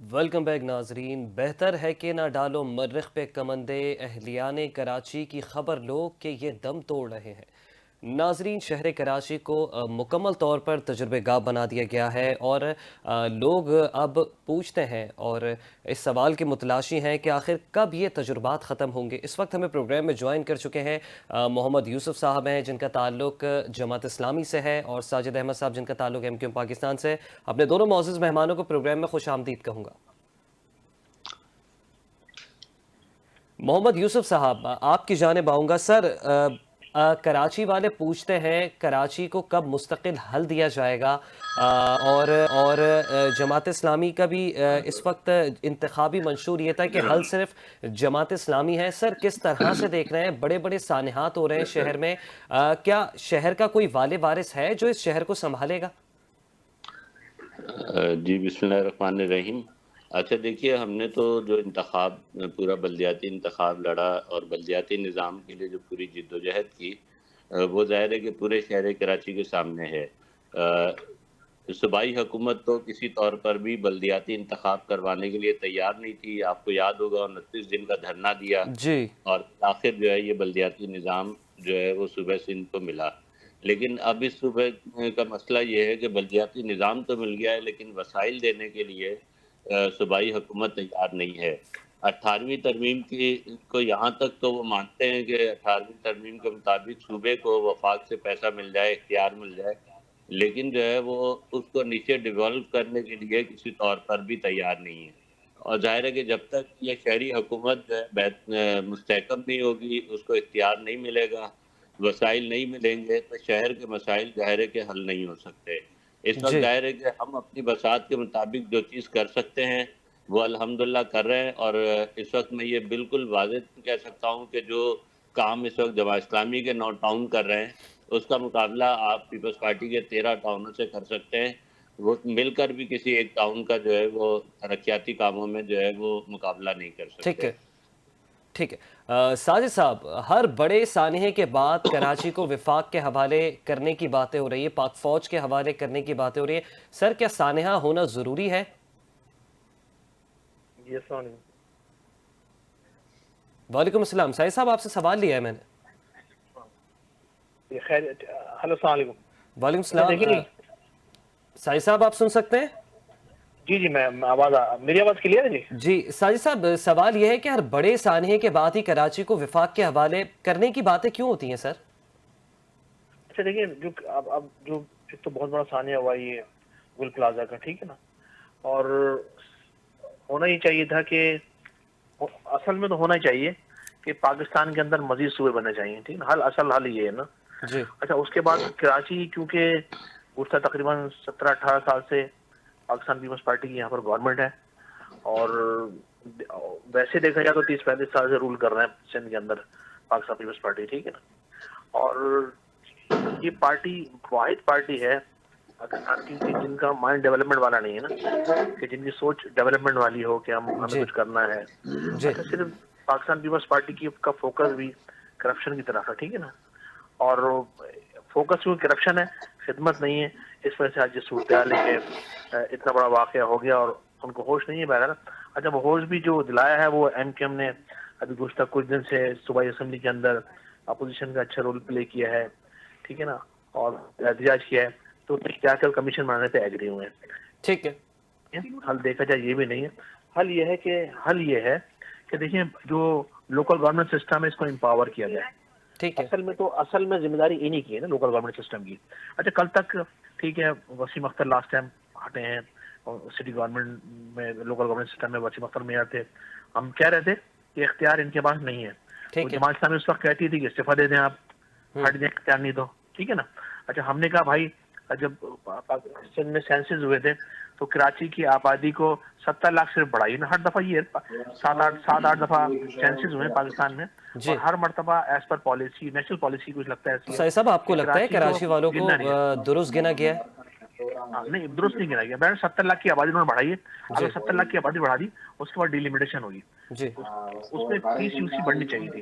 Welcome back नाजरीन। बेहतर है कि ना डालो मर्रख पे कमंदे, अहलियाने कराची की खबर लो कि ये दम तोड़ रहे हैं। नाजरीन, शहर कराची को मुकम्मल तौर पर तजुर्बेगाह बना दिया गया है और लोग अब पूछते हैं और इस सवाल के मुतलाशी हैं कि आखिर कब ये तजुर्बात ख़त्म होंगे। इस वक्त हमें प्रोग्राम में ज्वाइन कर चुके हैं मोहम्मद यूसुफ साहब हैं, जिनका ताल्लुक जमात इस्लामी से है, और साजिद अहमद साहब, जिनका ताल्लुक MQM पाकिस्तान से है। अपने दोनों मौजूद मेहमानों को प्रोग्राम में खुश आमदीद कहूँगा। मोहम्मद यूसुफ साहब, आपकी जानिब आऊँगा। सर, कराची वाले पूछते हैं कराची को कब मुस्तकिल हल दिया जाएगा, और जमात इस्लामी का भी इस वक्त इंतखाबी मंशूर ये था कि हल सिर्फ जमात इस्लामी है। सर, किस तरह से देख रहे हैं? बड़े बड़े सानहात हो रहे हैं शहर में। क्या शहर का कोई वाले वारिस है जो इस शहर को संभालेगा? जी, बिस्मिल्लाहिर्रहमानिर्रहीम। अच्छा देखिए, हमने तो जो इंतख़ाब पूरा बल्दियाती इंतख़ाब लड़ा और बल्दियाती निज़ाम के लिए जो पूरी जिद्दोजहद की, वो ज़ाहिर है कि पूरे शहर कराची के सामने है। सूबाई हुकूमत तो किसी तौर पर भी बल्दियाती इंतख़ाब करवाने के लिए तैयार नहीं थी। आपको याद होगा 29 दिन का धरना दिया जी। और आखिर जो है ये बल्दियाती निज़ाम जो है वो सूबे सिंध को मिला। लेकिन अब इस सूबे का मसला ये है कि बल्दियाती निज़ाम तो मिल गया है, लेकिन वसाइल देने के लिए सूबाई हुकूमत तैयार नहीं है। 18वीं तरमीम की को यहाँ तक तो वो मानते हैं कि 18वीं तरमीम के मुताबिक सूबे को वफ़ाक से पैसा मिल जाए, इख्तियार मिल जाए, लेकिन जो है वो उसको नीचे डिवॉल्व करने के लिए किसी तौर पर भी तैयार नहीं है। और ज़ाहिर है कि जब तक ये शहरी हुकूमत जो है मुस्तहकम नहीं होगी, उसको इख्तियार नहीं मिलेगा, वसाइल नहीं मिलेंगे, तो शहर के मसाइल ज़ाहिर है कि हल नहीं हो सकते। इस वक़्त जी। ज़ाहिर है कि हम अपनी बसात के मुताबिक जो चीज़ कर सकते हैं, वो अल्हम्दुलिल्लाह कर रहे हैं। और इस वक़्त मैं ये बिल्कुल वाज़ेह कह सकता हूँ कि जो काम इस वक़्त जमात इस्लामी के 9 टाउन कर रहे हैं, उसका मुकाबला आप पीपल्स पार्टी के 13 टाउनों से कर सकते हैं। वो मिलकर भी किसी एक टाउन का जो है वो तरक्याती कामों में जो है वो मुकाबला नहीं कर ठीक सकते। है। ठीक है। साजिद साहब, हर बड़े सानहे के बाद कराची को विफाक के हवाले करने की बातें हो रही है, पाक फौज के हवाले करने की बातें हो रही है। सर, क्या सानहा होना ज़रूरी है? जी, अस्सलाम वालेकुम। वालेकुम अस्सलाम। साहिद साहब, आपसे सवाल लिया है मैंने। ये खैर हेलो, अस्सलाम वालेकुम। वालेकुम अच्छा सलाम। देखिए, साहिद साहब, आप सुन सकते हैं? जी, जी, मैं मेरी आवाज़ क्लियर है जी? जी साजिद साहब, सवाल यह है कि हर बड़े सानहे के बाद ही कराची को विफाक के हवाले करने की बातें क्यों होती हैं सर? अच्छा देखिए, जो अब जो एक तो बहुत बड़ा सानिया हुआ ये गुल प्लाज़ा का, ठीक है ना? और होना ही चाहिए था कि असल में तो होना ही चाहिए कि पाकिस्तान के अंदर मज़ीद सूबे बनने चाहिए, ठीक है ना? असल हल ये है ना। जी। अच्छा, उसके बाद कराची क्योंकि गुज़श्ता तकरीबन 17-18 साल से पाकिस्तान पीपल्स पार्टी की यहाँ पर गवर्नमेंट है, और वैसे देखा जाए तो 30-35 साल से रूल कर रहे हैं सिंध के अंदर पाकिस्तान पीपल्स पार्टी, ठीक है ना? और ये पार्टी वाहिद पार्टी है पाकिस्तान की कि जिनका माइंड डेवलपमेंट वाला नहीं है ना, कि जिनकी सोच डेवलपमेंट वाली हो कि हम हमें जी। कुछ करना है। जी। अच्छा, सिर्फ पाकिस्तान पीपल्स पार्टी की का फोकस भी करप्शन की तरफ है, ठीक है ना? और फोकस जो करप्शन है, खिदमत नहीं है। इस वजह से आज ये सूरत हाल है कि इतना बड़ा वाकया हो गया और उनको होश नहीं है बहरहाल। अच्छा, वो होश भी जो दिलाया है वो MQM ने अभी गुज़श्ता कुछ दिन से सूबाई असेंबली के अंदर अपोजिशन का अच्छा रोल प्ले किया है, ठीक है ना? और एहतजाज किया है, तो जाकर कमीशन बनाने पे एग्री हुए हैं। ठीक है। हल देखा जाए ये भी नहीं है। हल ये है कि देखिए, जो लोकल गवर्नमेंट सिस्टम है इसको एम्पावर किया जाए। ठीक है। असल में जिम्मेदारी इन्हीं की है ना, लोकल गवर्नमेंट सिस्टम की। अच्छा, कल तक ठीक है, वसीम अख्तर लास्ट टाइम हटे हैं और सिटी गवर्नमेंट में, लोकल गवर्नमेंट सिस्टम में वसीम अख्तर मेयर थे। हम कह रहे थे कि इख्तियार इनके पास नहीं है। वो ठीक है। जमात इस्लामी उस वक्त कहती थी कि इस्तीफा दे दें आप, हम्म। हट जाए, इख्तियार नहीं दो, ठीक है ना? अच्छा, हमने कहा भाई, जब सिंध में सेंसेस हुए थे तो कराची की आबादी को 70 लाख सिर्फ बढ़ाई ना, हर दफा ये 7-8 दफा सेंसेस हुए पाकिस्तान में, और जी। हर मरतबा as per policy, national policy कुछ लगता है तो ऐसी है साहिद साहब, आपको कि लगता है कराची को कराची वालों को गिनना नहीं है। दुरुस्त गिना गया है? हाँ, नहीं, दुरुस्त नहीं गिना गया। मैंने 70 लाख की आबादी उन्होंने बढ़ाई है। अगर जी। 70 लाख की आबादी बढ़ा दी, उसके बाद डिलिमिटेशन होगी। जी। उसमें 30 यूसी बढ़नी चाहिए थी,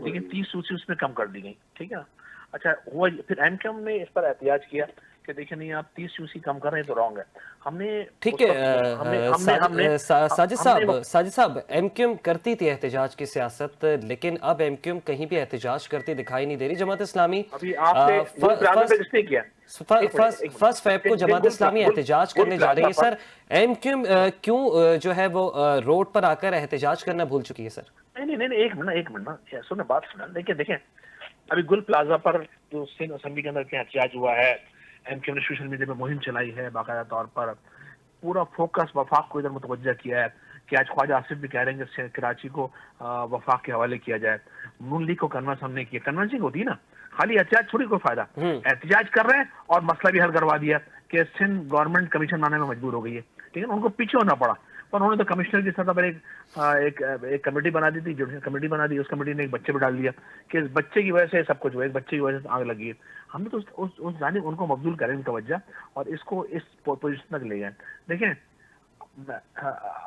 लेकिन 30 यूसी उसमें कम कर दी गई, ठीक है ना? अच्छा, हुआ फिर MQM ने इस पर एहतियाज किया कि देखिए नहीं आप 30 यूसी कम कर रहे हैं तो रॉन्ग है। हमने ठीक उस है वक्त हमने हमने हमने साजिद साहब एमक्यूएम करती थी एहतजाज की सियासत, लेकिन अब एमक्यूएम कहीं भी एहतजाज करती दिखाई नहीं दे रही। जमात इस्लामी अभी आपने गुल प्लाजा पे किसने किया? एक मिनट, एक मिनट। फर्स्ट फेब को जमात इस्लामी एहतजाज गुल करने जा रही है प्लाजा सर। एमक्यूएम क्यों जो है वो रोड पर आकर एहतजाज करना भूल चुकी है सर? नहीं नहीं नहीं, एक मिनट ना, सुनो बात सुना। देखिए देखें, अभी गुल प्लाजा पर जो सिंध असेंबली के अंदर क्या एहतजाज हुआ है, एमक्यू ने सोशल मीडिया पे मुहिम चलाई है, बाकायदा तौर पर पूरा फोकस वफाक को इधर मुतवज्जा किया है कि आज ख्वाजा आसिफ भी कह रहे हैं कि कराची को वफाक के हवाले किया जाए। नून लीग को कन्वर्स हमने किया, कन्वर्सिंग होती है ना, खाली एहतजाज थोड़ी कोई फायदा। एहतजाज कर रहे हैं और मसला भी हल करवा दिया कि सिंध गवर्नमेंट कमीशन बनाने में मजबूर हो गई है, ठीक है। उनको पीछे होना पड़ा, पर उन्होंने तो कमिश्नर की सतह पर एक कमेटी बना दी थी, जुडिशल कमेटी बना दी। उस कमेटी ने एक बच्चे पर डाल दिया कि इस बच्चे की वजह से सब कुछ हुआ, एक बच्चे की वजह से आग लगी है। हमने तो उस जानिब उनको मबजूल करें तवज्जा और इसको इस पोजिशन तक ले गए। देखें,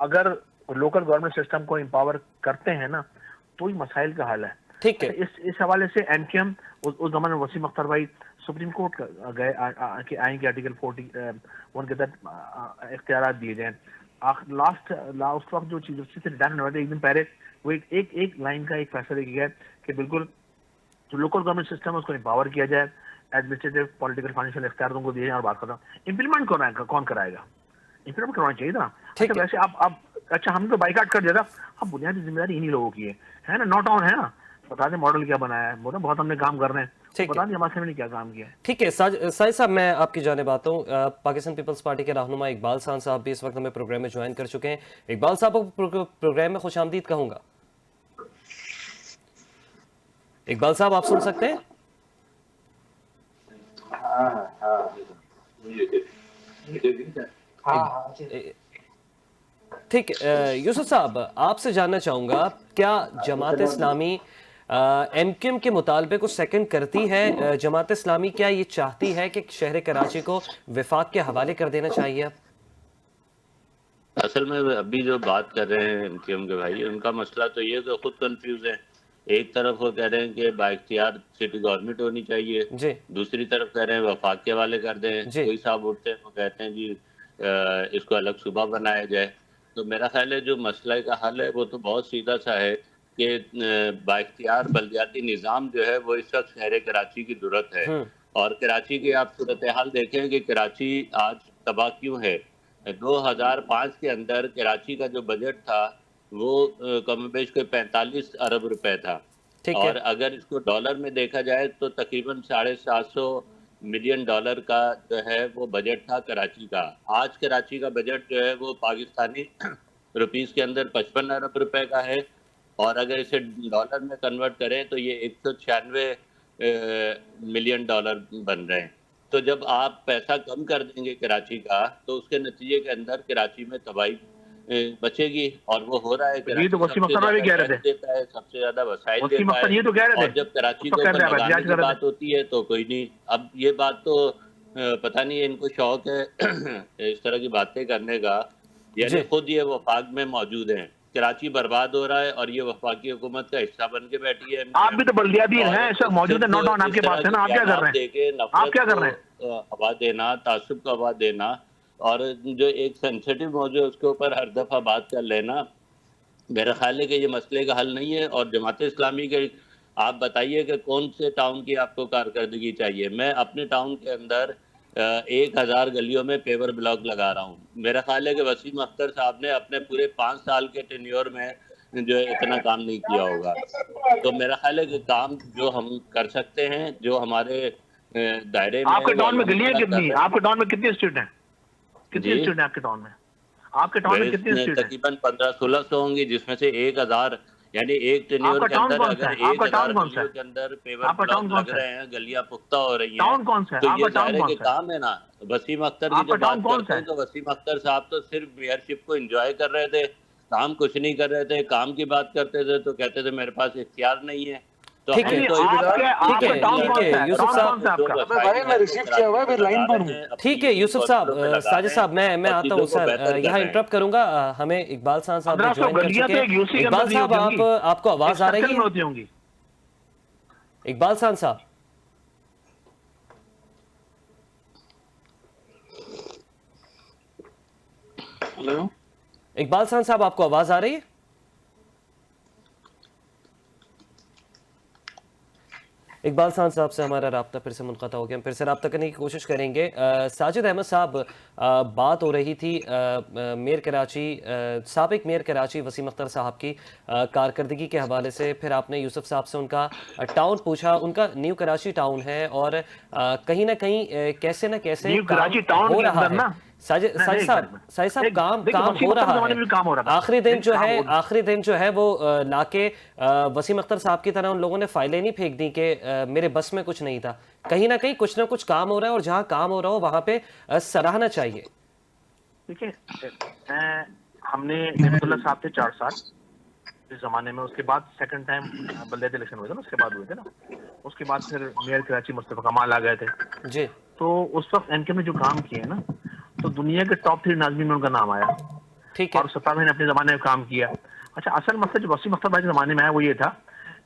अगर लोकल गवर्नमेंट सिस्टम को एम्पावर करते हैं ना तो ही मसाइल का हल है। ठीक है, इस हवाले से एमक्यूएम उस जमाने में वसीम अख्तर भाई सुप्रीम कोर्ट गए कि आएंगे आर्टिकल 41 के तहत इख्तियारात दिए जाएं। लास्ट उस वक्त जो चीज से रिटायर होने वाले एक दिन पहले वो एक लाइन का एक फैसला किया गया कि बिल्कुल जो लोकल गवर्नमेंट सिस्टम है उसको एम्पावर किया जाए, एडमिनिस्ट्रेटिव पॉलिटिकल फाइनेंशियल इख्तियार उनको दिए जाए। और बात करता हूँ इम्प्लीमेंट कौन कराएगा? इम्प्लीमेंट करवाना चाहिए था। अच्छा वैसे आप अच्छा हमने तो बाइकाट कर दिया था, अब बुनियादी जिम्मेदारी इन्हीं लोगों की है ना। नॉट ऑन है ना, बता दें मॉडल क्या बनाया है, बोले बहुत हमने काम कर रहे हैं, बता दें हमारे ने क्या काम किया है। ठीक है साजिद साहब, मैं आपकी जानिब आता हूँ। पाकिस्तान पीपल्स पार्टी के रहनुमा इकबाल खान साहब भी इस वक्त हमें प्रोग्राम में ज्वाइन कर चुके हैं। इकबाल साहब को प्रोग्राम में खुशामदीद कहूंगा। इकबाल साहब आप सुन सकते हैं? ठीक, यूसुफ साहब आपसे जानना चाहूंगा, क्या जमात इस्लामी एमक्यूएम के मुतालबे को सेकंड करती है? जमात इस्लामी क्या ये चाहती है कि शहर कराची को विफाक के हवाले कर देना चाहिए? अब असल में अभी जो बात कर रहे हैं एमक्यूएम के भाई, उनका मसला तो ये तो खुद कंफ्यूज है। एक तरफ वो कह रहे हैं कि बाइख्तियार सिटी गवर्नमेंट होनी चाहिए, दूसरी तरफ कह रहे हैं वफाक के हवाले कर दें। कोई साहब उठते हैं वो कहते हैं जी इसको अलग सूबा बनाया जाए। तो मेरा ख्याल है जो मसला का हल है वो तो बहुत सीधा सा है कि बाइख्तियार बल्दियाती निज़ाम जो है वो इस वक्त शहर कराची की ज़रूरत है। और कराची की आप सूरत हाल देखें कि कराची आज तबाह क्यों है। 2005 के अंदर कराची का जो बजट था वो कम बेश के 45 अरब रुपए था, और अगर इसको डॉलर में देखा जाए तो तकरीबन $750 मिलियन का जो है वो बजट था कराची का। आज कराची का बजट जो है वो पाकिस्तानी रुपीस के अंदर 55 अरब रुपए का है, और अगर इसे डॉलर में कन्वर्ट करें तो ये 196 मिलियन डॉलर बन रहे हैं। तो जब आप पैसा कम कर देंगे कराची का तो उसके नतीजे के अंदर कराची में तबाही बचेगी, और वो हो रहा है। ये तो वसीम अख्तर भी कह रहे थे, देता है सबसे ज्यादा वसाइल देता है, ये तो कह रहे थे। और जब कराची को लगाने की बात होती है तो कोई नहीं। अब ये बात तो पता नहीं इनको शौक है इस तरह की बातें करने का, यानी खुद ये वफाक में मौजूद हैं। कराची बर्बाद हो रहा है और ये वफाकी हुकूमत का हिस्सा बन के बैठी है। आप भी तो बल्दियाती हैं सर, मौजूद है, नॉट ऑन आपके पास है ना, आप क्या कर रहे हैं? आप क्या कर रहे हैं? हवा देना, तासुब का हवा देना, और जो एक सेंसिटिव मौजूद है उसके ऊपर हर दफ़ा बात कर लेना, मेरा ख्याल है कि ये मसले का हल नहीं है। और जमात इस्लामी के आप बताइए कि कौन से टाउन की आपको कारकर्दगी चाहिए। मैं अपने टाउन के अंदर 1000 गलियों में पेवर ब्लॉक लगा रहा हूँ। मेरा ख्याल है कि वसीम अख्तर साहब ने अपने पूरे 5 साल के टेन्योर में जो है इतना काम नहीं किया होगा। तो मेरा ख्याल है कि काम जो हम कर सकते हैं, जो हमारे दायरे में। आपके टाउन में गलियां कितनी है? आपके टाउन में कितनी स्ट्रीट है? कितनी स्ट्रीट है आपके टाउन में? आपके टाउन में कितनी स्ट्रीट है? तकरीबन 1500-1600 होंगी, जिसमें से 1000, यानी एक टेन्योर के अंदर अगर 1000 गलियों के अंदर पेवर ब्लॉक लग रहे हैं, गलियां पुख्ता हो रही हैं, टाउन कौन सा है? तो ये दायरे के काम है ना। वसीम अख्तर की जब बात करते हैं तो वसीम अख्तर साहब तो सिर्फ मेयरशिप को एंजॉय कर रहे थे, काम कुछ नहीं कर रहे थे। काम की बात करते थे तो कहते थे मेरे पास इख्तियार नहीं है। तो ठीक है, यूसुफ साहब, ठीक है यूसुफ साहब, साजिद साहब मैं आता हूँ सर, यहाँ इंटरप्ट करूंगा। हमें इकबाल खान साहब ज्वाइन कर चुके हैं। इकबाल साहब आपको आवाज आ रही है? इकबाल खान साहब, इकबाल खान साहब, आपको आवाज आ रही है? इकबाल खान साहब से हमारा राब्ता फिर से मुनक़ता हो गया, हम फिर से राब्ता करने की कोशिश करेंगे। साजिद अहमद साहब, बात हो रही थी मेयर कराची, साबिक मेयर कराची वसीम अख्तर साहब की कारकर्दगी के हवाले से। फिर आपने यूसुफ साहब से उनका टाउन पूछा, उनका न्यू कराची टाउन है और कहीं ना कहीं कैसे न कैसे न्यू काम कराची टाउन हो के रहा अंदर है। ना, साजिद साहब, काम देखो काम वसीम हो अख्तर के रहा ज़माने है। में भी काम हो रहा था। आखिरी दिन जो काम है, हो रहा आखिरी दिन जो है वो लाके वसीम अख्तर साहब की तरह उन लोगों ने फाइलें नहीं फेंक दी कि मेरे बस में कुछ नहीं था। कहीं ना कहीं कुछ ना कुछ काम हो रहा है और जहां काम हो रहा हो वहां पे सराहना चाहिए। देखिए, हमने नेमतुल्ला साहब थे 4 साल इस जमाने में, उसके बाद सेकंड टाइम बल्दियाती इलेक्शन हुए थे ना, उसके बाद हुए थे ना, उसके बाद फिर मेयर कराची मुस्तफा कमाल आ गए थे। जी, तो उस वक्त एनके ने जो काम किए ना, तो दुनिया के टॉप 3 नाज़मीन में उनका नाम आया ठीक है। और सत्ता में अपने जमाने में काम किया। अच्छा, असल मसला जो वसीम अख्तर भाई के जमाने में आया वो ये था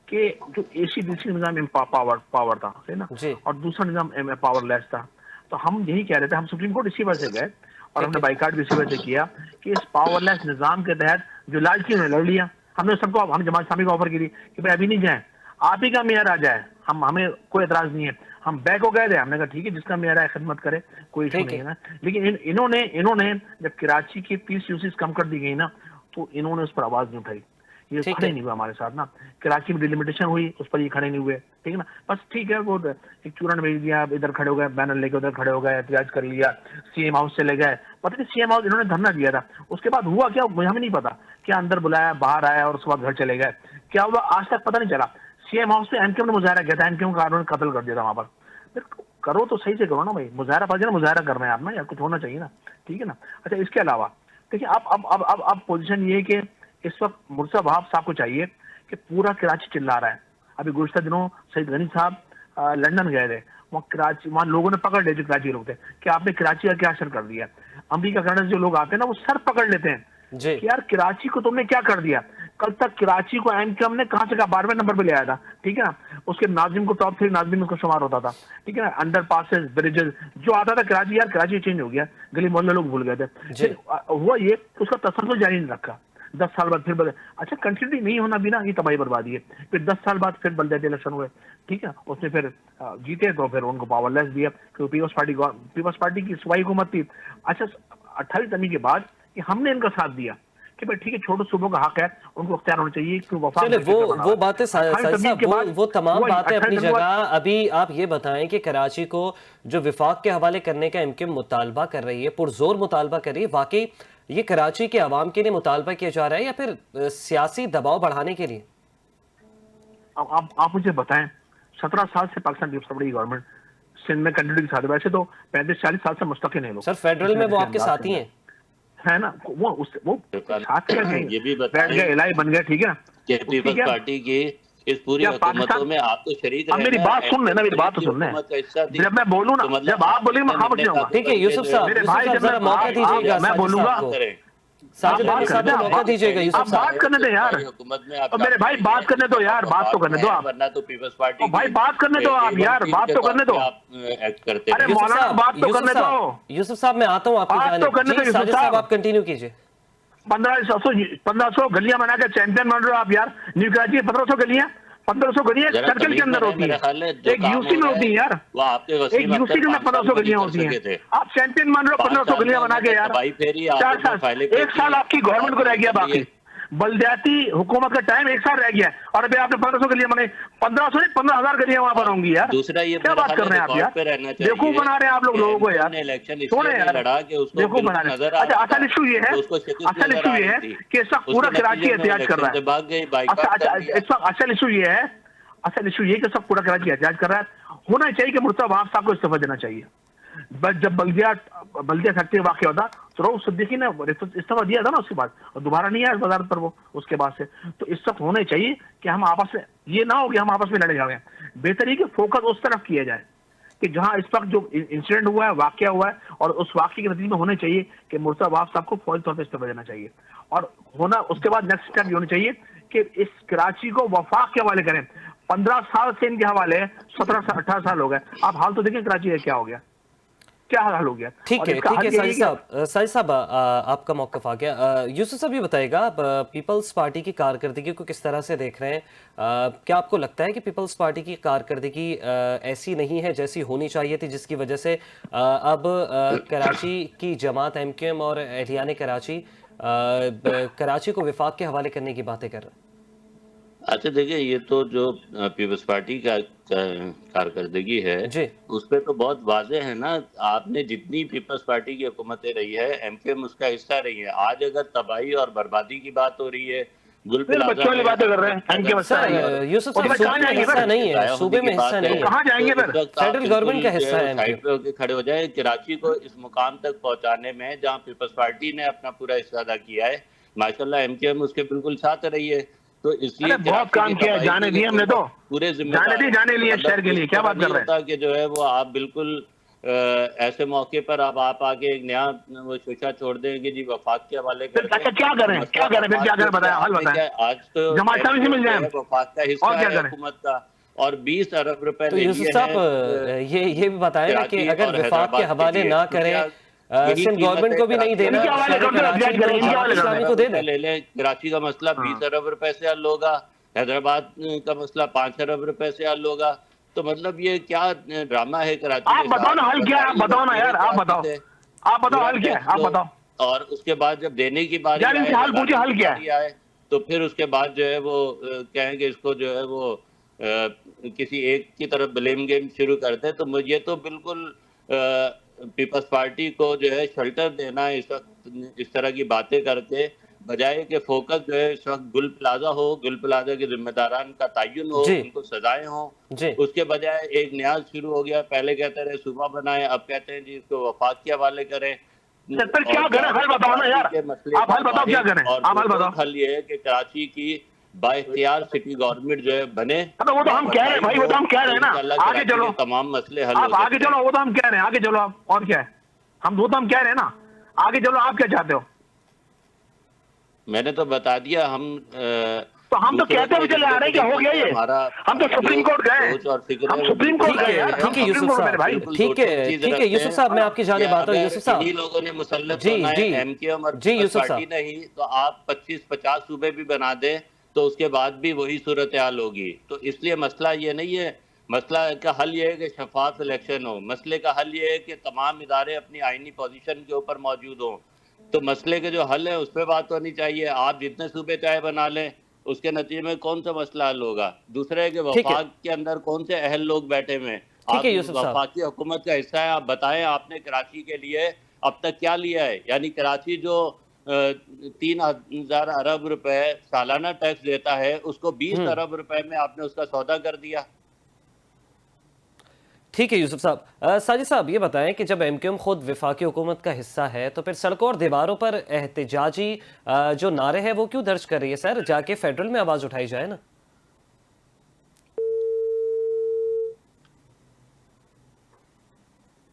कि जो एसीडीसी निज़ाम पावर था, है ना, जी, और दूसरा निज़ाम पावरलेस था। तो हम यही कह रहे थे, हम सुप्रीम कोर्ट इसी वजह से गए और ठीक हमने है। बाइकाट भी इसी वजह से किया कि इस पावरलेस निज़ाम के तहत जो लाल की उन्होंने लड़ लिया। हमने सबको, हम जमात इस्लामी को ऑफर की थी कि भाई अभी नहीं जाए, आप ही का मेयर आ जाए, हमें कोई एतराज नहीं है। हम बैक हो गए थे, हमने कहा ठीक है, जिसका मेयर आए खिदमत करे, कोई इशू ठीक नहीं है। है ना। लेकिन इन्होंने जब कराची की पीस यूसीज कम कर दी गई ना, तो इन्होंने उस पर आवाज नहीं उठाई, ये ठीक खड़े है। नहीं हुए हमारे साथ ना। कराची में डिलिमिटेशन हुई, उस पर ये खड़े नहीं हुए, ठीक है ना। बस ठीक है, वो एक चूरन भेज दिया, इधर खड़े हो गए, बैनर लेके उधर खड़े हो गए, एहतजाज कर लिया, सीएम हाउस चले गए। पता नहीं सीएम हाउस इन्होंने धरना दिया था, उसके बाद हुआ क्या मुझे हमें नहीं पता। क्या अंदर बुलाया, बाहर आया और उसके बाद घर चले गए, क्या हुआ आज तक पता नहीं चला। सीएम हाउस पे एनकेएम ने मुजाहरा किया था, एनकेएम का उन्होंने कत्ल कर दिया था वहां पर। फिर करो तो सही से करो ना भाई, मुजाहरा पाजी ना, मुजाहरा करना है आप ना यार, कुछ होना चाहिए ना, ठीक है ना। अच्छा, इसके अलावा देखिए, अब पोजीशन ये है कि इस वक्त मुर्तज़ा वहाब साहब को चाहिए कि पूरा कराची चिल्ला रहा है। अभी गुज़श्ता दिनों सईद गनी साहब लंदन गए थे, वहाँ कराची, वहाँ लोगों ने पकड़ लिया जो कराची के लोग थे कि आपने कराची का क्या असर कर दिया। अमेरिका कनाडा से जो लोग आते हैं ना, वो सर पकड़ लेते हैं जी, कि यार कराची को तुमने क्या कर दिया। कल तक कराची को एनकेएम ने कहां से कहा 12वें नंबर पे ले आया था, ठीक है ना। उसके नाजिम को टॉप 3 नाजिम में उसका शुमार होता था, ठीक है ना। अंडर पासेस, ब्रिजेस जो आता था कराची, यार कराची चेंज हो गया, गली मोहल्ले लोग भूल गए थे। जी, फिर हुआ ये, उसका तसल्सल जारी नहीं रखा, 10 साल बाद फिर अच्छा, कंटिन्यूटी नहीं होना भी ना, ये तबाही बर्बादी है। फिर 10 साल बाद फिर बल्दियाती इलेक्शन हुए, ठीक है, उसने फिर जीते, तो फिर उनको पावरलेस दिया क्योंकि पीपल्स पार्टी की सूबाई हुकूमत थी। अच्छा, 28 मई के बाद कि हमने इनका साथ दिया कि भाई ठीक है, छोटे सूबों का हक है, उनको अख्तियार होना चाहिए कि वफा चले वो बातें साजिद साहब, वो तमाम बातें अपनी जगह। अभी आप ये बताएं कि कराची को जो विफाक के हवाले करने का एमकेएम मुतालबा कर रही है, पुरजोर मुतालबा कर रही है, वाकई ये कराची के अवाम के लिए मुतालबा किया जा रहा है या फिर सियासी दबाव बढ़ाने के लिए? अब आप मुझे बताएं, 17 साल से पाकिस्तान की सबसे बड़ी गवर्नमेंट सिंध में कंटिन्यूटी के साथ, वैसे तो 35-40 साल से मुस्तकिल है लोग सर, फेडरल में वो आपके साथी हैं, है ना। वो साथ क्या ये भी बैठ गए, इलाही बन गए, ठीक है ना। कि पीपल्स पार्टी की इस पूरी हुकूमतों में आप तो शरीक रहे, मेरी बात सुन लेना, मेरी बात तो सुन ले। जब मैं बोलूँ ना, जब आप बोलेंगे मैं खामोश जाऊंगा। ठीक है यूसुफ साहब, मेरे भाई, जब जरा मौका दीजिएगा, मैं बोलूंगा, साजिद अहमद साहब को मौका दीजिएगा। आप यूसुफ साहब, बात करने दो यार, और मेरे भाई बात करने दो यार, बात तो करने दो आप, वरना तो पीपल्स पार्टी भाई बात करने दो आप यार, बात तो करने दो। आप एक्ट करते अरे मौलाना, बात तो करने दो। यूसुफ साहब, मैं आता हूँ आपकी बात तो करने दो जानिब। यूसुफ साजिद साहब, साहब। आप कंटिन्यू कीजिए। 1500 गलियां बना के चैंपियन बन रहे हो आप यार। न्यू कराची 1500 गलियां, 1500 गलियां सर्कल के अंदर होती है, एक यूसी में होती है यार, एक यूसी में 1500 गलियां होती हैं। आप चैंपियन मान रहे हो 1500 गलियां बना के यार। 4 साल, 1 साल आपकी गवर्नमेंट को रह गया, बाकी बल्दियाती हुकूमत का टाइम 1 साल रह गया और अभी आपने 1500 गलियां बनाई। 1500 नहीं, 15,000 गलियां वहां पर होंगी यार। दूसरा ये क्या बात कर रहे हैं आप यार, बेवकूफ बना रहे हैं आप लोगों को यार, सुने यार, बेवकूफ बना रहे हैं। अच्छा, असल इशू ये है, कि इस वक्त पूरा कराची एहतियाज कर रहा है। अच्छा, इस वक्त असल इशू ये है, कि सब पूरा कराची एहतियाज कर रहा है। होना चाहिए कि मुर्तज़ा वहाब साहब को इस्तीफा देना चाहिए। बस जब बल्दिया फैक्ट्री वाक़या होता तो रऊफ सिद्दीकी ने इस्तीफा दिया था ना, उसके बाद और दोबारा नहीं आया वजारत पर वो, उसके बाद से। तो इस वक्त होने चाहिए कि हम आपस में, ये ना हो कि हम आपस में लड़े जा रहे हैं। बेहतर है कि फोकस उस तरफ किया जाए कि जहां इस वक्त जो इंसिडेंट हुआ है, वाक़या हुआ है, और उस वाक़े के नतीजे में होने चाहिए कि मुर्तज़ा वहाब साहब को फौरी तौर पर इस्तीफा देना चाहिए। और होना उसके बाद नेक्स्ट स्टेप ये होनी चाहिए कि इस कराची को वफाक के हवाले करें। 15 साल से इनके हवाले है, 17 से 18 साल हो गए। आप हाल तो देखें कराची का क्या हो गया। क्या हल हो गया? ठीक और है, इसका ठीक हल है। यही साजिद कि साहब, साजिद साहब, आपका मौक़िफ़ आ गया। यूसुफ साहब ये बताइएगा, आप पीपल्स पार्टी की कारकर्दगी को किस तरह से देख रहे हैं? क्या आपको लगता है कि पीपल्स पार्टी की कारकर्दगी ऐसी नहीं है जैसी होनी चाहिए थी, जिसकी वजह से अब कराची की जमात एमक्यूएम और एहलियान कराची कराची को विफाक के हवाले करने की बातें कर रहे हैं? अच्छा देखिए, ये तो जो पीपल्स पार्टी का कारकर्दगी है, जी। उस पे तो बहुत वाज़ेह है ना। आपने जितनी पीपल्स पार्टी की हुकूमतें रही है, एमकेएम उसका हिस्सा रही है। आज अगर तबाही और बर्बादी की बात हो रही है, गुल फिर प्लाजा बच्चों वाली में बातें कर अगर रहे हैं, एमक्यूएम हिस्सा सर, रही है, और यूसुफ वो तो साहब फिर कहाँ सूबे में जाएंगे हिस्सा फिर? नहीं है, ज़ाया होने सूबे की में हिस्सा बात नहीं है, है। कहाँ तो जाएंगे इस फिर? वक़्त आप फेडरल बिल्कुल गवर्नमेंट का जो है हिस्सा वो है साइड एमक्यूएम। पे होके खड़े हो जाएँ। कराची को इस मुकाम तक पहुँचाने में जहाँ पीपल्स पार्टी ने अपना पूरा हिस्सा अदा किया है, माशाल्लाह एमकेएम उसके बिल्कुल साथ रही है। तो अरे इसलिए बहुत कराची की काम किया है, तबाही जाने के दिए लिए हमने तो, पूरे जाने ज़िम्मेदार दी, हैं। जाने लिए मतलब शहर के इस लिए, क्या तरह बात कर नहीं रहे हैं? होता कि जो है वो आप बिल्कुल ऐसे मौके पर अब आप आके एक नया वो शोशा छोड़ दें कि जी वफाक के हवाले फिर कर दें। अच्छा क्या तो करें, मसला क्या करें, फिर वफाक क्या के करें, ऊपर बताएं, हल आपने बताएं। क्या, आज तो जमात इस्लामी से एमकेएम मिल जो जाए है हम, वफाक का हिस्सा और क्या है करें? हुकूमत का, और 20 अरब रुपए तो ले यूसुफ लिए साहब, हैं ये भी बताएं ना कि कराची अगर और विफाक के हैदराबाद के हवाले लिए, ना क्योंकि करें, आज यही सिंध कीमत गवर्नमेंट है को भी नहीं कराची और देना, इनके हवाले शहर कर दो, कराची एहतियात को करें, इनके आप जमात हवाले कर 20 दें। इस्लामी को अरब दे रुपए दें। ले लें, कराची का मसला 20 अरब रुपए से हल होगा, हैदराबाद का मसला 5 अरब रुपए से हल होगा। तो मतलब ये क्या ड्रामा है कराची आप के बताओ साथ? ना हल क्या है, आप बताइए, बताओ ना पूरे यार, आप कराची बताओ, से आप बताओ पूरा हल क्या है, टैक्स आप लो, बताओ और उसके बाद जब देने की बारी यार, आए, इनसे हल पूछे, लगाने हल की क्या है? बारी आए, तो फिर उसके बाद जो है वो कहेंगे इसको जो है वो किसी एक की तरफ ब्लेम गेम शुरू करते हैं। तो मुझे ये तो बिल्कुल पीपल्स पार्टी को जो है शेल्टर देना इस वक्त इस तरह की बातें करके, बजाय कि फोकस जो है इस वक्त गुल प्लाजा हो, गुल प्लाजा के जिम्मेदारान का तयन हो, जी। उनको सजाएं हों। जी। उसके बजाय एक न्याज शुरू हो गया। पहले कहते रहे सूबा बनाएं, अब कहते हैं जी इसको वफाक के हवाले करें। अच्छा, फिर क्या और करें, जहाँ हल तक बताओ ना कराची यार, के मसले आप का हल बताओ क्या वाहिद करें, और आप हल बताओ। बेठोक हल ये है कि कराची की बाइख्तियार सिटी गवर्नमेंट जो है बने, अब वो तो हम कह रहे हैं बावसाइल भाई, हो, वो तो हम कह तो रहे हैं ना, इंशाल्लाह आगे कराची चलो, के तमाम मसले हल हो आप आगे सकते हैं। चलो, वो तो हम कह रहे हैं, आगे चलो आप, और क्या है? वो तो हम कह रहे हैं ना, आगे चलो, आप क्या चाहते हो? मैंने तो बता दिया, हम तो हम तो दूसरों कहते के हुए चले आ एजेंडे रहे पे हैं, क्या नहीं हो गया चलते। ये? हमारा हम तो जो सुप्रीम कोर्ट गए, सोच और फिक्र हम है वो सुप्रीम कोर्ट बिल्कुल ठीक गए है, यार, अलग है। हम ठीक है सुप्रीम यूसुफ कोर्ट मेरे साहब, भाई। बिल्कुल ठीक रोचक है, चीज ठीक है रखते यूसुफ हैं साहब, मैं हाँ, आपकी कि जानिब आता हूँ अगर यूसुफ साहब। इन्हीं लोगों ने मुसल्लत जी, होना है, जी। एमकेएम और जी पीपल्स यूसुफ पार्टी साहब। नहीं, तो आप 25-50 सूबे भी बना दें, तो उसके बाद भी वही सूरत हाल होगी। तो इसलिए मसला ये नहीं है। मसला का हल ये है कि शफाफ इलेक्शन हो। मसले का हल ये है कि तमाम इदारे अपनी आइनी पोजीशन के ऊपर मौजूद हों। तो मसले के जो हल है उस पर बात होनी चाहिए। आप जितने सूबे चाहे बना लें, उसके नतीजे में कौन सा मसला हल होगा? दूसरा है कि ठीक है, वफाक के अंदर कौन से अहल लोग बैठे हुए हैं। ठीक है आप यूसुफ साहब। वफाकी हुकूमत का हिस्सा है, आप बताएं आपने कराची के लिए अब तक क्या लिया है। यानी कराची जो 3,000 अरब रुपए सालाना टैक्स देता है, उसको 20 हम्म। अरब रुपए में आपने उसका सौदा कर दिया। ठीक है यूसुफ साहब। साजिद साहब ये बताएं कि जब एमक्यूएम खुद विफाकी हुकूमत का हिस्सा है, तो फिर सड़कों और दीवारों पर एहतजाजी जो नारे हैं वो क्यों दर्ज कर रही है? सर, जाके फेडरल में आवाज़ उठाई जाए ना।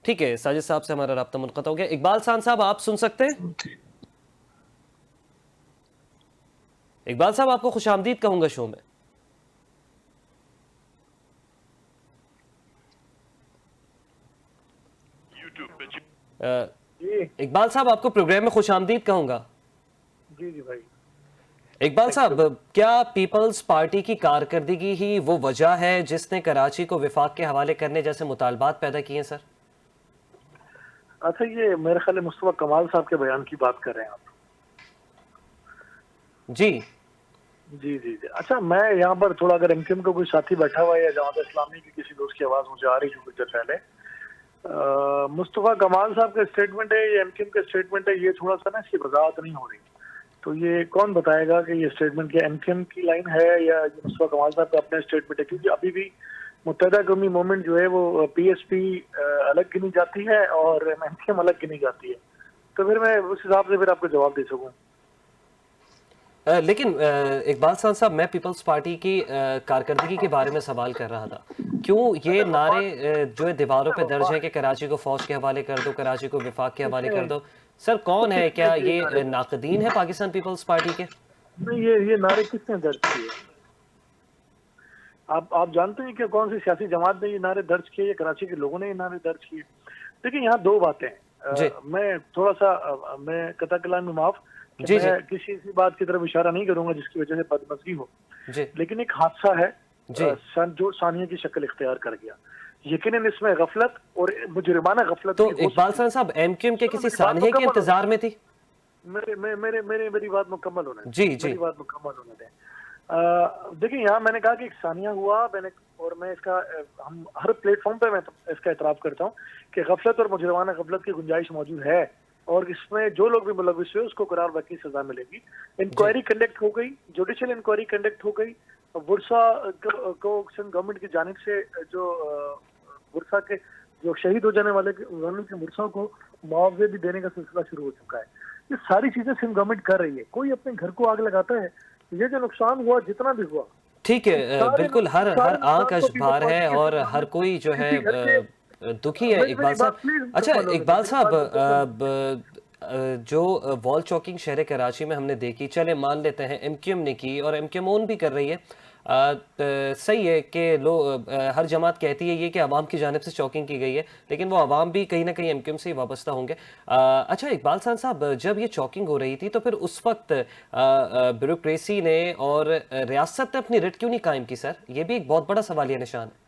ठीक है, साजिद साहब से हमारा राब्ता मुनक़ता हो गया। इकबाल खान साहब, आप सुन सकते हैं? इकबाल साहब, आपको खुशामदीद कहूँगा शो में। जी इकबाल साहब, आपको प्रोग्राम में खुशामदीद कहूँगा। जी जी भाई। इकबाल साहब, क्या पीपल्स पार्टी की कारकर्दगी ही वो वजह है जिसने कराची को विफाक के हवाले करने जैसे मुतालबात पैदा किए हैं? सर, अच्छा, ये मेरे ख्याल है मुस्तफा कमाल साहब के बयान की बात कर रहे हैं आप। जी। जी जी जी। अच्छा, मैं यहाँ पर थोड़ा, अगर एमक्यूएम का कोई साथी बैठा हुआ है या जमात इस्लामी की किसी दोस्त की आवाज मुझे आ रही है कुछ देर पहले, मुस्तफा कमाल साहब का स्टेटमेंट है, ये एमक्यूएम का स्टेटमेंट है, ये थोड़ा सा ना इसकी वजाहत नहीं हो रही। तो ये कौन बताएगा कि ये स्टेटमेंट क्या एमक्यूएम की लाइन है या ये मुस्तफा कमाल साहब का अपना स्टेटमेंट है? क्योंकि अभी भी मुत्तहिदा कौमी मूवमेंट जो है वो पीएसपी अलग गिनी जाती है और एमक्यूएम अलग गिनी जाती है। तो फिर मैं उस हिसाब से फिर आपको जवाब दे सकूँ। लेकिन इकबाल साहब, मैं पीपल्स पार्टी की कारकर्दगी के बारे में सवाल कर रहा था। क्यों ये नारे जो है दीवारों पे दर्ज हैं कि कराची को फौज के हवाले कर दो, कराची को विफाक के हवाले कर दो? सर, कौन है? क्या ये नाकदीन है पाकिस्तान पीपल्स पार्टी के? नहीं, ये नारे किसने दर्ज किए? आप जानते हैं कि कौन सी सियासी जमात ने ये नारे दर्ज किए या कराची के लोगों ने ये नारे दर्ज किए? देखिए यहाँ दो बातें हैं। जी मैं थोड़ा सा मैं कता कलाम में माफ कि जी जी मैं किसी ऐसी बात की तरफ इशारा नहीं करूंगा जिसकी वजह से बदमज़गी हो, जी लेकिन एक हादसा है जी जो सानिया की शक्ल इख्तियार कर गया। यकीनन इसमें गफलत और मुजरिमाना गफलत तो भी हो इकबाल सकती है। साहब एमक्यूएम के चलो किसी मेरी बात सानहे के मुकम्मल होने इंतजार में थी? दें। मेरी बात मुकम्मल होने दें। जी जी मेरी बात मुकम्मल होने दें। देखिए यहाँ मैंने कहा कि एक सानिया हुआ, मैं इसका हम हर प्लेटफॉर्म पे मैं इसका एतराफ़ करता हूँ कि गफलत और मुजरिमाना गफलत की गुंजाइश मौजूद है, और इसमें जो लोग भी मुलविस हुए उसको करार वकील सजा मिलेगी। इंक्वायरी कंडक्ट हो गई, जुडिशियल इंक्वायरी कंडक्ट हो गई। बुरसा को गवर्नमेंट की जानिब से जो बुरसा के जो शहीद हो जाने वाले गवर्नमेंट के मुरसा को मुआवजे भी देने का सिलसिला शुरू हो चुका है। ये सारी चीजें सिंध गवर्नमेंट कर रही है। कोई अपने घर को आग लगाता है, ये जो नुकसान हुआ जितना भी हुआ, ठीक है बिल्कुल हर हर आंख नुकसान को पीपल्स भार है पार्टी के और सामने हर कोई जो है किसी घर के दुखी है इकबाल साहब। अच्छा इकबाल साहब जो वॉल चॉकिंग शहर कराची में हमने देखी, चले मान लेते हैं एमक्यूएम ने की और एमक्यूएम ओन भी कर रही है, सही है कि हर जमात कहती है ये कि अवाम की जानिब से चॉकिंग की गई है, लेकिन वो अवाम भी कहीं ना कहीं एमक्यूएम से ही वाबस्ता होंगे। अच्छा इकबाल साहब जब ये चॉकिंग हो रही थी तो फिर उस वक्त ब्यूरोक्रेसी ने और रियासत ने अपनी रिट क्यों नहीं कायम की सर? ये भी एक बहुत बड़ा सवालिया निशान है।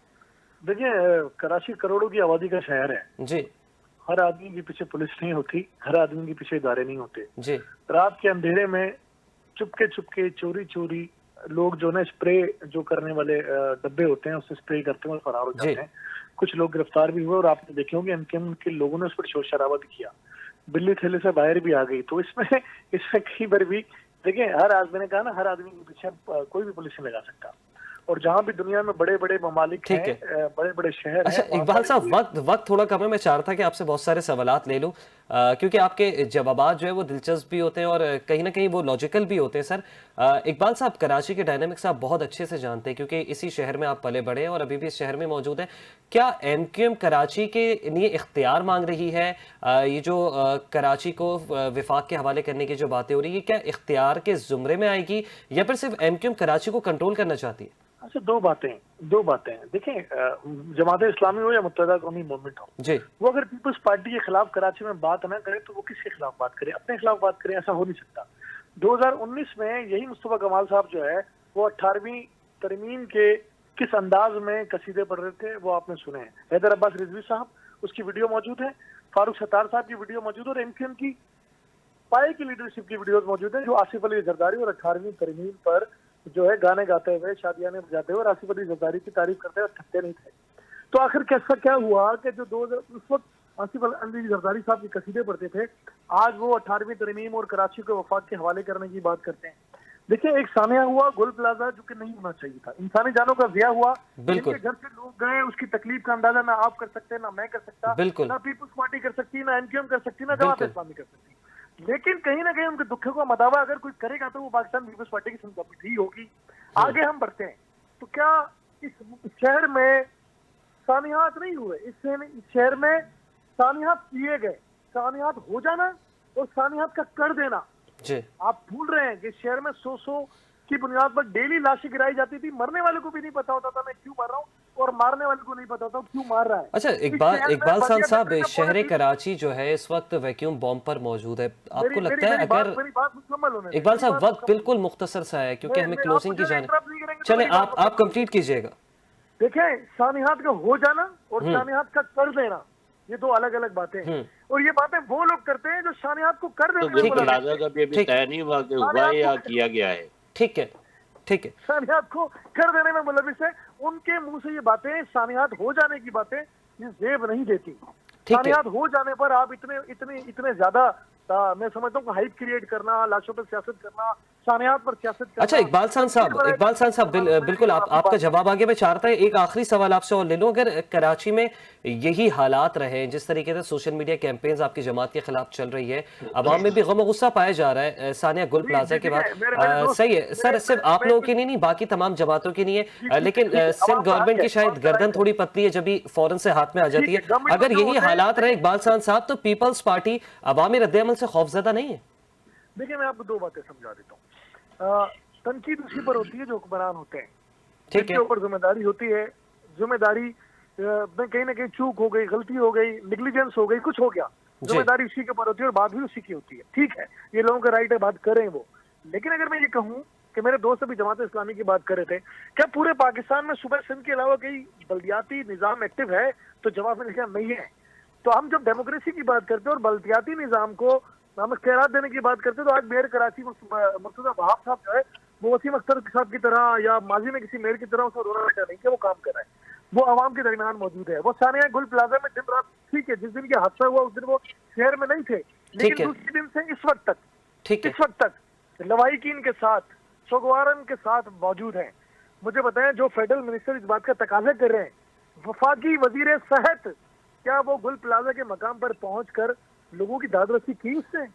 देखिए कराची करोड़ों की आबादी का शहर है। जी हर आदमी के पीछे पुलिस नहीं होती, हर आदमी के पीछे इदारे नहीं होते। जी रात के अंधेरे में चुपके चुपके चोरी चोरी लोग जो ना स्प्रे जो करने वाले डब्बे होते हैं उससे स्प्रे करते हैं और फरार हो जी जाते हैं। कुछ लोग गिरफ्तार भी हुए और आपने देखे होंगे एमक्यूएम के लोगों ने उस पर शोर शराबा भी किया, बिल्ली थैले से बाहर भी आ गई। तो इसमें कई बार भी देखिए मैंने कहा ना, हर आदमी के पीछे कोई भी पुलिस नहीं लगा सकता। और जहां भी दुनिया में बड़े बड़े ममालिक ठीक हैं, बड़े बड़े शहर अच्छा हैं, वहाँ इकबाल पर साहब वक्त थोड़ा कम है, मैं चाह रहा था कि आपसे बहुत सारे सवालात ले लूं क्योंकि आपके जवाबात जो है वो दिलचस्प भी होते हैं और कहीं ना कहीं वो लॉजिकल भी होते हैं सर। इकबाल साहब कराची के डायनामिक्स आप बहुत अच्छे से जानते हैं क्योंकि इसी शहर में आप पले बड़े हैं और अभी भी इस शहर में मौजूद है। क्या एमक्यूएम कराची के लिए इख्तियार मांग रही है? ये जो कराची को विफाक के हवाले करने की जो बातें हो रही है, क्या इख्तियार के जुमरे में आएगी या फिर सिर्फ एमक्यूएम कराची को कंट्रोल करना चाहती है? अच्छा दो बातें हैं। देखिए जमात इस्लामी हो या मुत्तहिदा कौमी मूवमेंट हो, जी वो अगर पीपल्स पार्टी के खिलाफ कराची में बात ना करे तो वो किसके खिलाफ बात करे? अपने खिलाफ बात करे? ऐसा हो नहीं सकता। 2019 में यही मुस्तफा कमाल साहब जो है वो 18वीं तरमीम के किस अंदाज में कसीदे पढ़ रहे थे वो आपने सुने हैं। हैदर अब्बास रिजवी साहब, उसकी वीडियो मौजूद है, फारूक सत्तार साहब की वीडियो मौजूद है, और एमक्यूएम की पाए की लीडरशिप की वीडियोज मौजूद है जो आसिफ अली जरदारी और 18वीं तरमीम पर जो है गाने गाते हुए, शादियाने बजाते हुए और आसिफ अली जरदारी की तारीफ करते हुए थकते नहीं थे। तो आखिर कैसा क्या हुआ कि जो 2000 उस वक्त आसिफ अली जरदारी साहब के कसीदे पढ़ते थे, आज वो 18वीं तरमीम और कराची के वफाक के हवाले करने की बात करते हैं। देखिए एक सानिया हुआ गोल प्लाजा जो कि नहीं होना चाहिए था, इंसानी जानों का ज़िया हुआ, बिल्कुल जिनके घर से लोग गए उसकी तकलीफ का अंदाजा ना आप कर सकते, ना मैं कर सकता, बिल्कुल ना पीपल्स पार्टी कर सकती, ना एमक्यूएम कर सकती, ना जमात बिल्कुल इस्लामी कर सकती। लेकिन कहीं ना कहीं उनके दुखों का मदावा अगर कोई करेगा तो वो पाकिस्तान पीपल्स पार्टी की संपत्ति ही होगी। आगे हम बढ़ते हैं तो क्या इस शहर में सानियात नहीं हुए? इस शहर में सानियात किए गए। सानियात हो जाना और सानियात का कर देना, जी आप भूल रहे हैं कि शहर में 100 की बुनियाद पर डेली लाशें गिराई जाती थी। मरने वाले को भी नहीं पता होता था मैं क्यों मर रहा हूँ, और मारने वाले को नहीं पता होता क्यों मार रहा है। अच्छा इकबाल साहब शहर कराची जो है इस वक्त वैक्यूम बॉम्ब पर मौजूद है, आपको लगता है अगर इकबाल साहब वक्त बिल्कुल मुख्तसर सा है क्योंकि हमें क्लोजिंग की जाने, चले आप कंप्लीट कीजिएगा। देखिए सानियात का हो जाना और सानियात का कर देना ये दो अलग अलग बातें हैं, और ये बातें वो लोग करते हैं जो सानियात को कर देते हैं। प्लाजा का भी अभी तय नहीं हुआ कि हुआ है या किया गया है। ठीक है सानियात को कर देने में मुलविस है। उनके मुंह से ये बातें, सानियात हो जाने की बातें, ये जेब नहीं देती। सानियात हो जाने पर आप इतने ज्यादा मैं समझता हूँ हाइप क्रिएट करना, लाशों पर सियासत करना, सानियात पर सियासत करना। अच्छा इकबाल साहब बिल्कुल आपका जवाब आगे मैं चाहता है। एक आखिरी सवाल आपसे और ले लूं, अगर कराची में यही हालात रहे, जिस तरीके से सोशल मीडिया कैंपेन्स आपकी जमात के खिलाफ चल रही है, अवाम में भी गम और गुस्सा पाया जा रहा है सानिया गुल प्लाजा के बाद, सही है सर, सिर्फ आप लोगों की नहीं बाकी तमाम जमातों की नहीं है, लेकिन सिंध गवर्नमेंट की शायद गर्दन थोड़ी पतली है जब भी फौरन से हाथ में आ जाती है। अगर यही हालात रहे इकबाल साहब तो पीपल्स पार्टी अवामी रद्द-ए-अमल से खौफजदा नहीं है? देखिए मैं आपको दो बातें समझा देता हूँ। तनकीद उसी पर होती है जो हुक्मरान होते हैं। ठीक जिसके है। ऊपर जिम्मेदारी होती है, जिम्मेदारी में कहीं ना कहीं चूक हो गई, गलती हो गई, निग्लिजेंस हो गई, कुछ हो गया, जी। जिम्मेदारी उसी के ऊपर होती है और बात भी उसी की होती है। ठीक है, ये लोगों का राइट है, बात करें वो। लेकिन अगर मैं ये कहूँ कि मेरे दोस्त अभी जमात इस्लामी की बात कर रहे थे, क्या पूरे पाकिस्तान में सूबा सिंध के अलावा कहीं बल्दियाती निज़ाम एक्टिव है? तो जवाब मैंने कहा नहीं है। तो हम जब डेमोक्रेसी की बात करते हैं और बल्दियाती निज़ाम को हम इख्तियारात देने की बात करते हैं, तो आज मेयर कराची मकसूदा वहाब साहब जो है वो वसीम अख्तर साहब की तरह या माजी में किसी मेयर की तरह उसका रोना बेटा नहीं कि वो काम कर रहा है, वो आवाम के दरमियान मौजूद है। वो सानिया गुल प्लाजा में दिन रात, ठीक है, जिस दिन ये हादसा हुआ उस दिन वो शहर में नहीं थे, ठीक लेकिन है। दूसरे दिन से इस वक्त तक, ठीक है। इस वक्त तक लवाहिकीन के साथ, सोगवारन के साथ मौजूद हैं। मुझे बताएं, जो फेडरल मिनिस्टर इस बात का तकाजा कर रहे हैं, वफाकी वजीर सेहत, क्या वो गुल प्लाजा के मकाम पर पहुंचकर लोगों की दादरसी की उसने?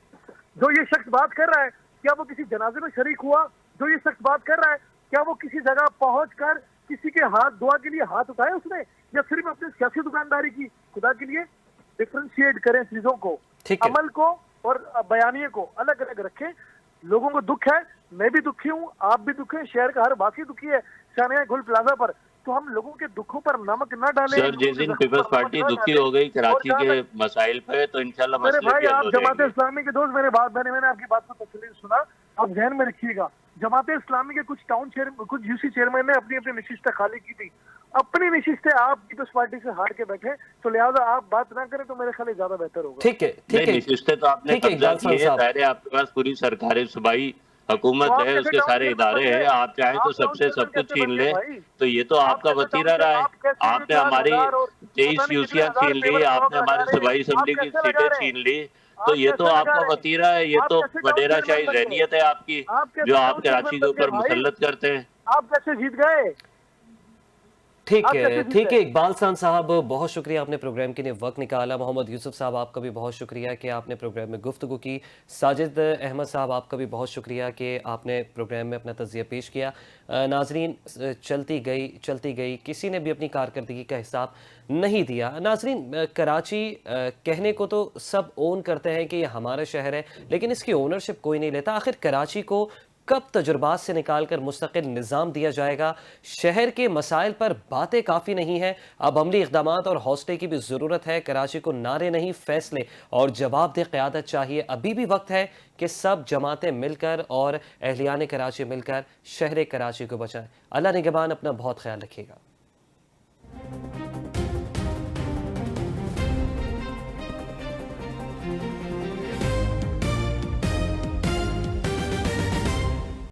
जो ये शख्स बात कर रहा है, क्या वो किसी जनाजे में शरीक हुआ? जो ये शख्स बात कर रहा है, क्या वो किसी जगह पहुंचकर किसी के हाथ दुआ के लिए हाथ उठाए उसने, या सिर्फ अपनी सियासी दुकानदारी की? खुदा के लिए डिफ्रेंशिएट करें चीजों को, ठीक है। अमल को और बयानिए को अलग अलग रखें। लोगों को दुख है, मैं भी दुखी हूँ, आप भी दुखी हैं, शहर का हर वासी दुखी है सानिया गुल प्लाजा पर। तो हम लोगों के दुखों पर नमक न डालें। सर, जिस दिन पीपल्स पार्टी दुखी हो गई कराची के मसाइल पे, तो इंशाल्लाह मेरे मसले भाई, भी हल आप हो जमात जाएंगे। इस्लामी के दोस्त, मैंने आपकी बात को तसल्ली से सुना, आप ध्यान में रखिएगा। जमात इस्लामी के कुछ टाउन चेयर, कुछ यूसी चेयरमैन ने अपनी अपनी नशिस्तें खाली की थी, अपनी नशिस्तें आप पीपल्स पार्टी से हार के बैठे, तो लिहाजा आप बात ना करें तो मेरे ख्याल ज्यादा बेहतर होगा। ठीक है। ठीक नहीं, है। निशिस्तें तो आपने ठीक है, कब्जा इकबाल की है, साहब। ज़ाहिर है आपके पास पूरी सरकारी सूबाई हुकूमत तो आप है, कैसे उसके टाउन सारे चेयरमैन इदारे बन हैं, गए? आप चाहें तो आप टाउन सबसे सब चेयरमैन कुछ कैसे छीन बन गए ले, भाई? तो ये तो आप आपका कैसे वतीरा रहा है। आप कैसे ये आपने 4,000 हमारी और 23 पता नहीं कितने यूसियाँ हजार छीन ली, पेपर ब्लॉक आपने लगा हमारी रहे हैं? सूबाई आप असम्बली की कैसे लगा सीटें रहे हैं? छीन ली, तो आप ये तो कैसे लगा आपका रहे हैं? वतीरा है, ये आप तो कैसे टाउन वडेरा चेयरमैन शाही बन गए? ज़हनियत है आपकी, आप कैसे जो आप टाउन कराची चेयरमैन के बन गए ऊपर भाई? मुसल्लत करते हैं। आप कैसे जीत गए? ठीक आप है। कैसे जीत ठीक है, गए? इकबाल खान साहब, बहुत शुक्रिया आपने प्रोग्राम के लिए वक्त निकाला। मोहम्मद यूसुफ साहब, आपका भी बहुत शुक्रिया कि आपने प्रोग्राम में गुफ्तगू की। साजिद अहमद साहब, आपका भी बहुत शुक्रिया कि आपने प्रोग्राम में अपना तज़िया पेश किया। नाजरीन, चलती गई, किसी ने भी अपनी कारकर्दगी का हिसाब नहीं दिया। नाजरीन, कराची कहने को तो सब ओन करते हैं कि ये हमारा शहर है, लेकिन इसकी ओनरशिप कोई नहीं लेता। आखिर कराची को कब तजुर्बात से निकालकर मुस्तकिल निज़ाम दिया जाएगा? शहर के मसाइल पर बातें काफ़ी नहीं हैं, अब अमली इक़दामात और हौसले की भी ज़रूरत है। कराची को नारे नहीं, फैसले और जवाबदेह क़यादत चाहिए। अभी भी वक्त है कि सब जमातें मिलकर और अहलियान कराची मिलकर शहर कराची को बचाएं। अल्लाह निगहबान, अपना बहुत ख्याल रखिएगा।